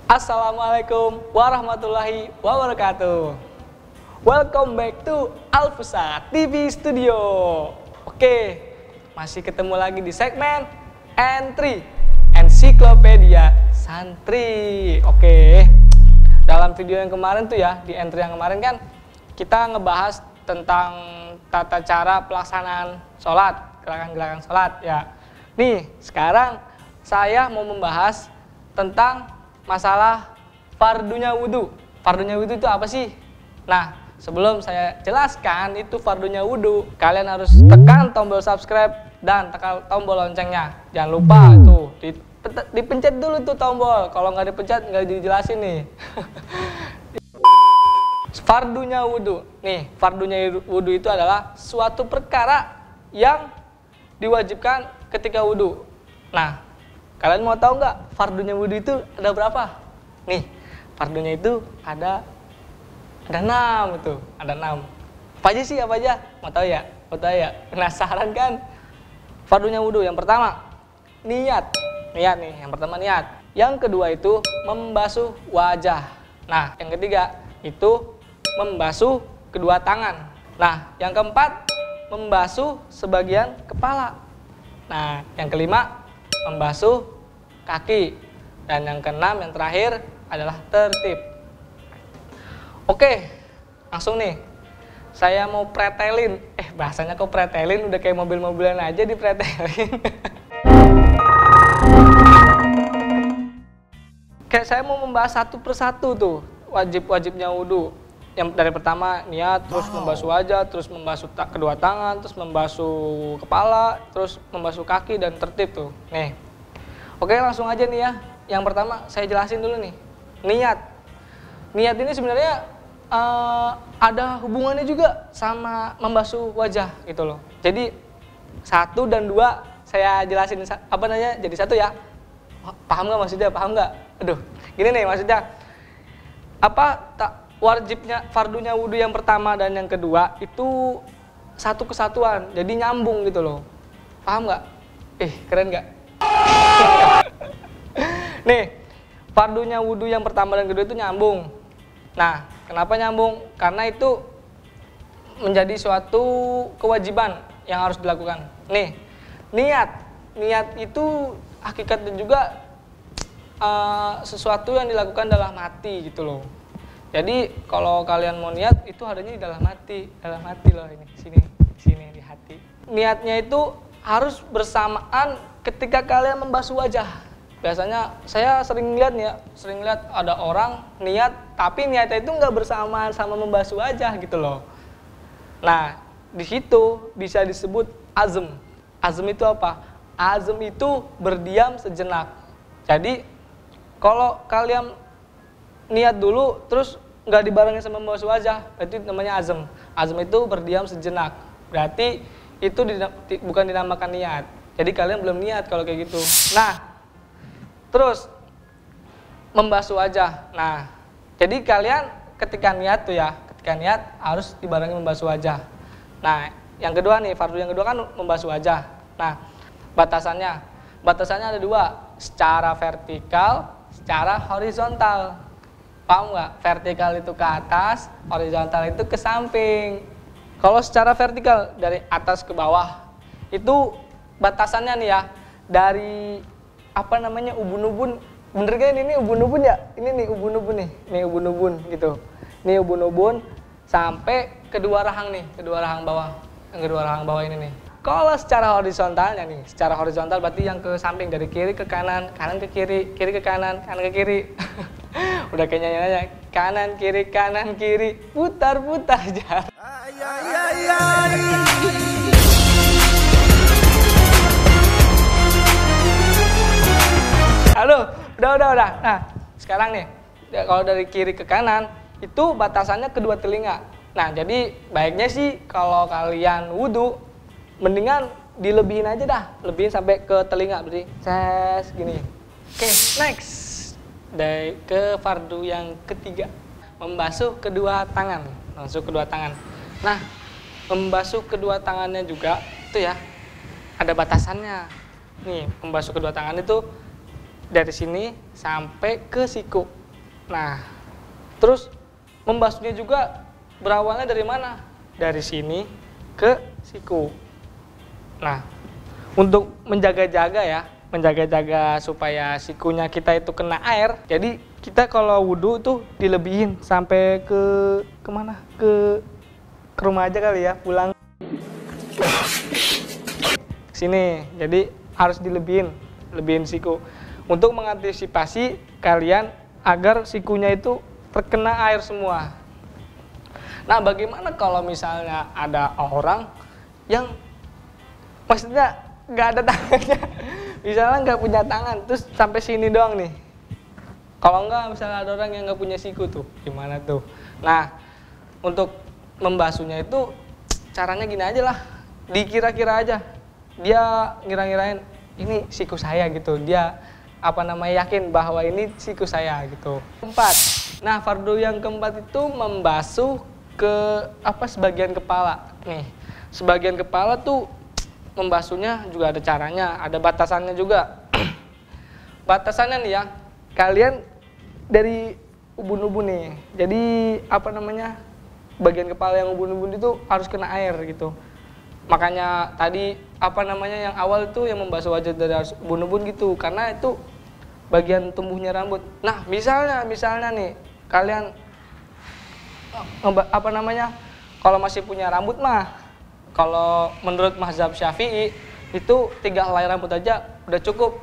Assalamualaikum warahmatullahi wabarakatuh. Welcome back to Alfusa TV Studio. Oke, masih ketemu lagi di segmen Entry Ensiklopedia Santri. Oke, dalam video yang kemarin tuh ya, di entry yang kemarin kan kita ngebahas tentang tata cara pelaksanaan sholat, gerakan-gerakan sholat ya. Nih, sekarang saya mau membahas tentang masalah fardunya wudhu. Fardunya wudhu itu apa sih? Nah, sebelum saya jelaskan itu fardunya wudhu, kalian harus tekan tombol subscribe dan tekan tombol loncengnya. Jangan lupa tuh, dipencet dulu tuh tombol. Kalau nggak dipencet nggak dijelasin nih. Fardunya wudhu. Nih, fardunya wudhu itu adalah suatu perkara yang diwajibkan ketika wudhu. Nah, kalian mau tahu nggak fardunya wudhu itu ada berapa? Nih, fardunya itu ada 6 itu, ada 6. Apa aja sih, apa aja? Mau tahu ya? Mau tahu ya? Penasaran kan? Fardunya wudhu yang pertama, niat. Niat nih, yang pertama niat. Yang kedua itu membasuh wajah. Nah, yang ketiga itu membasuh kedua tangan. Nah, yang keempat membasuh sebagian kepala. Nah, yang kelima membasuh kaki. Dan yang keenam, yang terakhir adalah tertib. Oke, langsung nih. Saya mau pretelin. Bahasanya kok pretelin, udah kayak mobil-mobilan aja dipretelin. Kayak saya mau membahas satu persatu tuh wajib-wajibnya wudhu. Yang dari pertama niat, terus membasuh wajah, terus membasuh kedua tangan, terus membasuh kepala, terus membasuh kaki dan tertib tuh. Nih. Oke, langsung aja nih ya. Yang pertama saya jelasin dulu nih. Niat. Niat ini sebenarnya ada hubungannya juga sama membasuh wajah gitu loh. Jadi 1 dan 2 saya jelasin jadi satu ya. Paham nggak maksudnya? Paham nggak? Aduh, gini nih maksudnya. Wajibnya fardunya wudhu yang pertama dan yang kedua itu satu kesatuan, jadi nyambung gitu loh. Paham nggak? Keren nggak? Nih, fardunya wudhu yang pertama dan kedua itu nyambung. Nah, kenapa nyambung? Karena itu menjadi suatu kewajiban yang harus dilakukan. Nih, niat itu hakikatnya juga sesuatu yang dilakukan dalam hati gitu loh. Jadi kalau kalian mau niat itu adanya di dalam hati loh, ini sini di hati. Niatnya itu harus bersamaan ketika kalian membasuh wajah. Biasanya saya sering lihat ada orang niat tapi niatnya itu nggak bersamaan sama membasuh wajah gitu loh. Nah, di situ bisa disebut azm. Azm itu apa? Azm itu berdiam sejenak. Jadi kalau kalian niat dulu terus nggak dibarengi sama membasuh wajah, berarti namanya azm. Azm itu berdiam sejenak, berarti itu bukan dinamakan niat. Jadi kalian belum niat kalau kayak gitu. Nah, terus membasuh wajah. Nah, jadi kalian ketika niat tuh ya, harus dibarengi membasuh wajah. Nah, yang kedua nih, fardu yang kedua kan membasuh wajah. Nah, batasannya ada 2, secara vertikal, secara horizontal. Paham nggak? Vertikal itu ke atas, horizontal itu ke samping. Kalau secara vertikal dari atas ke bawah, itu batasannya nih ya, dari ubun-ubun. Bener kan ini ubun-ubun ya? Ini nih ubun-ubun nih, ubun-ubun gitu. Ini ubun-ubun sampai kedua rahang bawah. Yang kedua rahang bawah ini nih. Kalau secara horizontalnya nih, secara horizontal berarti yang ke samping, dari kiri ke kanan, kanan ke kiri, kiri ke kanan, kanan ke kiri. Udah kayak nyanyi-nyanyi, kanan kiri, putar-putar aja. Aduh, udah. Nah, sekarang nih, kalau dari kiri ke kanan itu batasannya kedua telinga. Nah, jadi baiknya sih kalau kalian wudhu, mendingan dilebihin aja dah, lebihin sampai ke telinga, berarti gini. Oke, next. Dari ke fardu yang ketiga, membasuh kedua tangan. Nah, membasuh kedua tangannya juga itu ya ada batasannya. Nih, membasuh kedua tangan itu dari sini sampai ke siku. Nah, terus membasuhnya juga berawalnya dari mana? Dari sini ke siku. Nah, untuk menjaga-jaga ya, menjaga-jaga supaya sikunya kita itu kena air. Jadi kita kalau wudhu tuh dilebihin sampai ke kemana? Ke rumah aja kali ya, pulang sini. Jadi harus lebihin siku untuk mengantisipasi kalian agar sikunya itu terkena air semua. Nah, bagaimana kalau misalnya ada orang yang maksudnya nggak ada tangannya, misalnya nggak punya tangan, terus sampai sini doang nih. Kalau nggak, misalnya ada orang yang nggak punya siku tuh, gimana tuh? Nah, untuk membasuhnya itu caranya gini aja lah, dikira-kira aja. Dia ngira-ngirain ini siku saya gitu, dia yakin bahwa ini siku saya gitu. Keempat, nah fardu yang keempat itu membasuh ke sebagian kepala. Nih, sebagian kepala tuh membasuhnya juga ada caranya, ada batasannya juga. Batasannya nih ya, kalian dari ubun-ubun nih. Jadi bagian kepala yang ubun-ubun itu harus kena air gitu. Makanya tadi yang awal itu yang membasuh wajah dari ubun-ubun gitu, karena itu bagian tumbuhnya rambut. Nah, misalnya nih kalian kalau masih punya rambut mah, kalau menurut mazhab Syafi'i itu 3 helai rambut aja udah cukup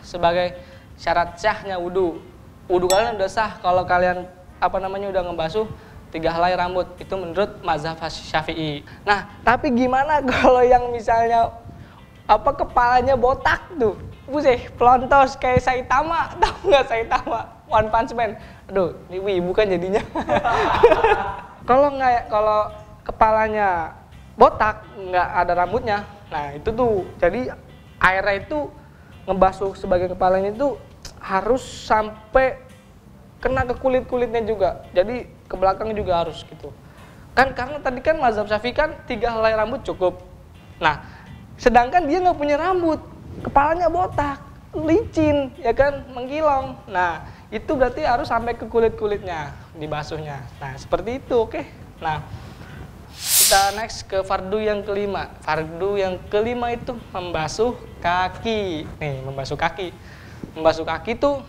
sebagai syarat sahnya wudhu. Wudhu kalian udah sah kalau kalian udah ngebasuh 3 helai rambut, itu menurut mazhab Syafi'i. Nah, tapi gimana kalau yang misalnya kepalanya botak tuh? Buset, pelontos kayak Saitama, tahu nggak Saitama? One Punch Man. Aduh, ini wibu kan jadinya. Kalau kepalanya botak, nggak ada rambutnya, nah itu tuh, jadi airnya itu ngebasuh sebagian kepalanya itu harus sampai kena ke kulit-kulitnya juga. Jadi ke belakang juga harus gitu. Kan karena tadi kan mazhab Syafi'i kan 3 helai rambut cukup. Nah, sedangkan dia nggak punya rambut, kepalanya botak, licin, ya kan, menggilong. Nah, itu berarti harus sampai ke kulit-kulitnya dibasuhnya. Nah, seperti itu, oke. Nah, kita next ke fardu yang kelima. Fardu yang kelima itu membasuh kaki. Nih, membasuh kaki. Membasuh kaki tuh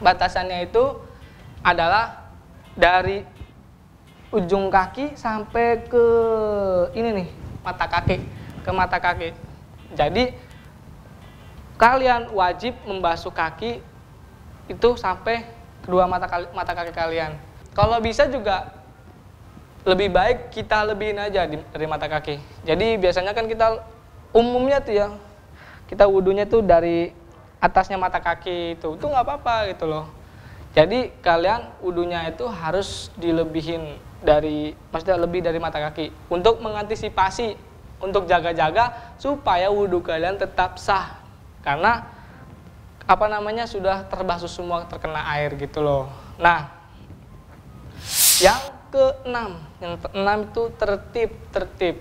batasannya itu adalah dari ujung kaki sampai ke ini nih, mata kaki, ke mata kaki. Jadi kalian wajib membasuh kaki itu sampai kedua mata kaki kalian. Kalau bisa juga lebih baik kita lebihin aja dari mata kaki. Jadi biasanya kan kita umumnya tuh ya, kita wudhunya tuh dari atasnya mata kaki itu nggak apa-apa gitu loh. Jadi kalian wudhunya itu harus dilebihin maksudnya lebih dari mata kaki untuk mengantisipasi, untuk jaga-jaga supaya wudhu kalian tetap sah, karena sudah terbasuh semua, terkena air gitu loh. Nah, yang keenam itu tertib.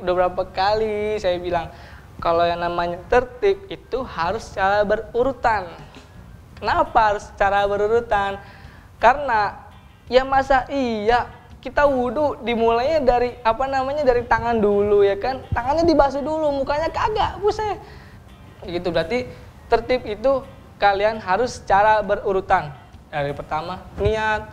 Udah berapa kali saya bilang kalau yang namanya tertib itu harus secara berurutan. Kenapa harus secara berurutan? Karena ya masa iya kita wudhu dimulainya dari dari tangan dulu, ya kan? Tangannya dibasuh dulu, mukanya kagak, buset. Gitu, berarti tertib itu kalian harus secara berurutan. Dari pertama niat,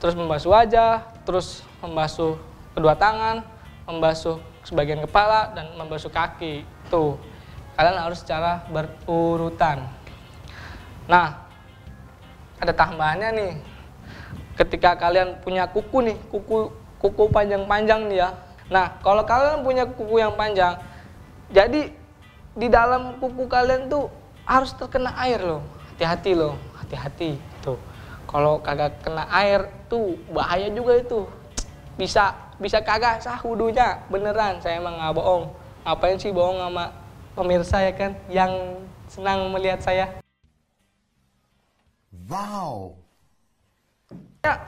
terus membasuh wajah, terus membasuh kedua tangan, membasuh sebagian kepala, dan membasuh kaki. Tuh, kalian harus secara berurutan. Nah, ada tambahannya nih. Ketika kalian punya kuku nih, kuku panjang-panjang nih ya. Nah, kalau kalian punya kuku yang panjang, jadi di dalam kuku kalian tuh harus terkena air loh. Hati-hati loh, hati-hati. Tuh, kalau kagak kena air tuh bahaya juga itu. Bisa kagak sah wudhunya, beneran. Saya emang nggak bohong. Ngapain sih bohong sama pemirsa ya kan, yang senang melihat saya. Wow. Ya,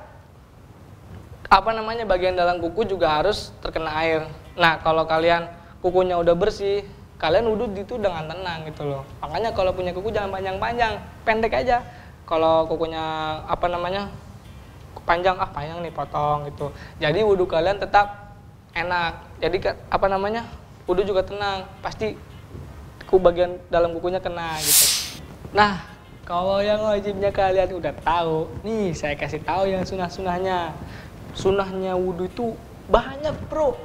bagian dalam kuku juga harus terkena air. Nah, kalau kalian kukunya udah bersih, kalian wudhu itu dengan tenang gitu loh. Makanya kalau punya kuku jangan panjang-panjang, pendek aja. Kalau kukunya panjang nih potong gitu. Jadi wudhu kalian tetap enak. Jadi wudhu juga tenang. Pasti bagian dalam kukunya kena gitu. Nah, kalau yang wajibnya kalian udah tahu, nih saya kasih tahu yang sunah-sunahnya. Sunahnya wudhu itu banyak bro,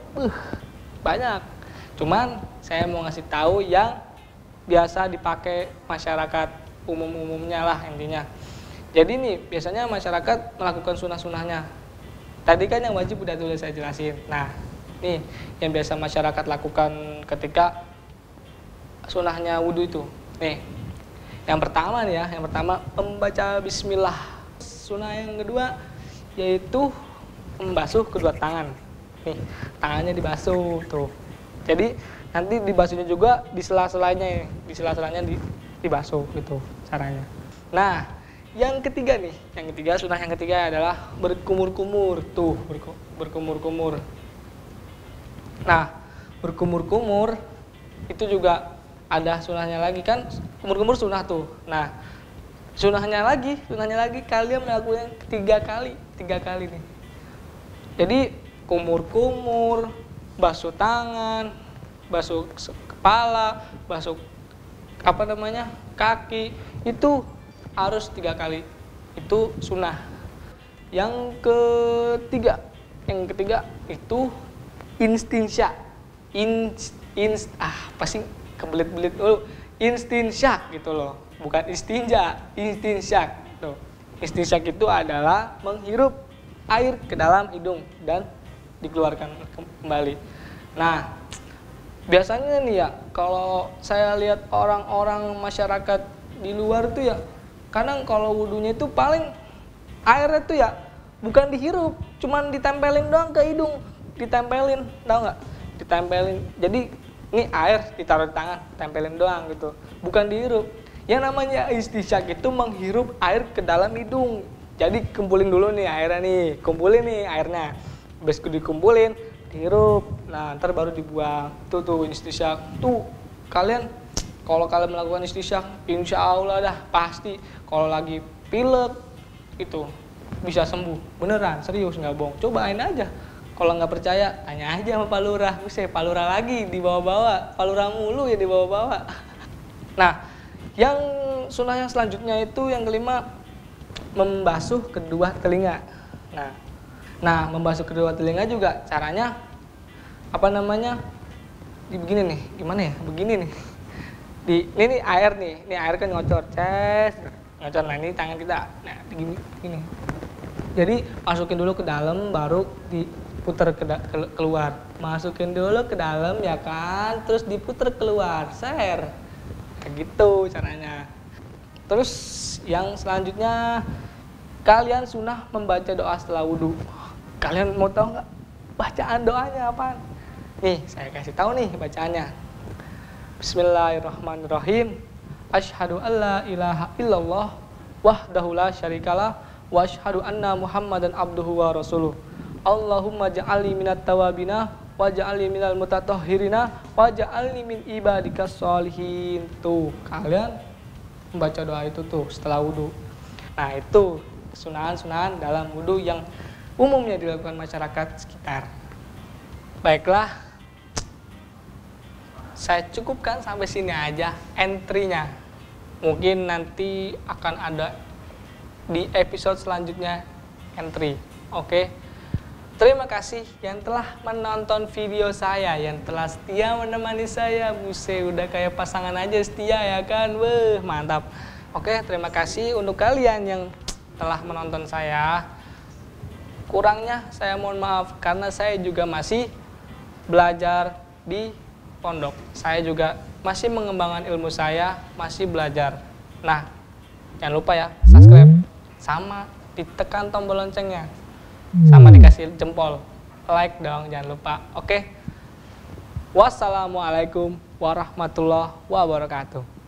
banyak. Cuman saya mau ngasih tahu yang biasa dipakai masyarakat umumnya lah intinya. Jadi nih biasanya masyarakat melakukan sunah-sunahnya. Tadi kan yang wajib udah dulu saya jelasin. Nah, nih yang biasa masyarakat lakukan ketika sunahnya wudhu itu. Nih, yang pertama membaca bismillah. Sunah yang kedua yaitu membasuh kedua tangan. Nih, tangannya dibasuh tuh. Jadi nanti dibasuhnya juga di sela-selanya, dibasuh gitu caranya. Nah, yang ketiga sunah yang ketiga adalah berkumur-kumur tuh, berkumur-kumur. Nah, berkumur-kumur itu juga ada sunahnya lagi kan, kumur-kumur sunah tuh. Nah, sunahnya lagi kalian melakukan tiga kali nih. Jadi kumur-kumur, basuh tangan, basuh kepala, basuh kaki, itu harus 3 kali. Itu sunah. Yang ketiga itu istinsya. Pasti kebelit-belit dulu. Istinsyak gitu loh, bukan istinja, istinsyak tuh. Istinsyak itu adalah menghirup air ke dalam hidung dan dikeluarkan kembali. Nah, biasanya nih ya, kalau saya lihat orang-orang masyarakat di luar tuh ya, kadang kalau wudhunya itu paling airnya tuh ya bukan dihirup, cuman ditempelin doang ke hidung, ditempelin, tahu nggak? Ditempelin. Jadi ini air ditaruh di tangan, tempelin doang gitu, bukan dihirup. Yang namanya istinsyak itu menghirup air ke dalam hidung. Jadi kumpulin dulu nih airnya nih, kumpulin nih airnya. Habis dikumpulin, dihirup. Nah, ntar baru dibuang. Tuh istinsyak. Tuh kalian kalau kalian melakukan istinsyak, insya Allah dah pasti kalau lagi pilek itu bisa sembuh. Beneran, serius nggak bohong. Cobain aja. Kalau nggak percaya, tanya aja sama Pak Lurah. Pak Lurah lagi dibawa-bawa, Pak Lurah mulu ya dibawa-bawa. Nah, yang sunah yang selanjutnya itu yang kelima, membasuh kedua telinga. Nah, membasuh kedua telinga juga caranya begini nih, gimana ya? Begini nih. Ini air nih, ini air kan ngocor, ngocor. Nah, ini tangan kita. Nah, begini. Jadi masukin dulu ke dalam, baru diputer keluar. Masukin dulu ke dalam ya kan, terus diputer keluar. Kayak gitu caranya. Terus yang selanjutnya, kalian sunah membaca doa setelah wudhu. Kalian mau tahu nggak bacaan doanya apaan? Nih, saya kasih tahu nih bacaannya. Bismillahirrahmanirrahim. Asyhadu alla ilaha illallah wahdahu la syarikalah wa asyhadu anna Muhammadan abduhu wa rasuluh. Allahumma ja'alni minat tawabina wa ja'alni minal mutatahhirina wa ja'alni min ibadikas sholihin. Tuh, kalian membaca doa itu tuh setelah wudhu. Nah, itu sunahan-sunahan dalam wudhu yang umumnya dilakukan masyarakat sekitar. Baiklah, saya cukupkan sampai sini aja entry-nya. Mungkin nanti akan ada di episode selanjutnya entry. Oke. Terima kasih yang telah menonton video saya, yang telah setia menemani saya. Buset, udah kayak pasangan aja setia ya kan. Wah, mantap. Oke, terima kasih untuk kalian yang telah menonton saya. Kurangnya saya mohon maaf karena saya juga masih belajar di pondok. Saya juga masih mengembangkan ilmu saya, masih belajar. Nah, jangan lupa ya, subscribe. Sama ditekan tombol loncengnya. Sama dikasih jempol. Like dong, jangan lupa. Oke. Wassalamualaikum warahmatullahi wabarakatuh.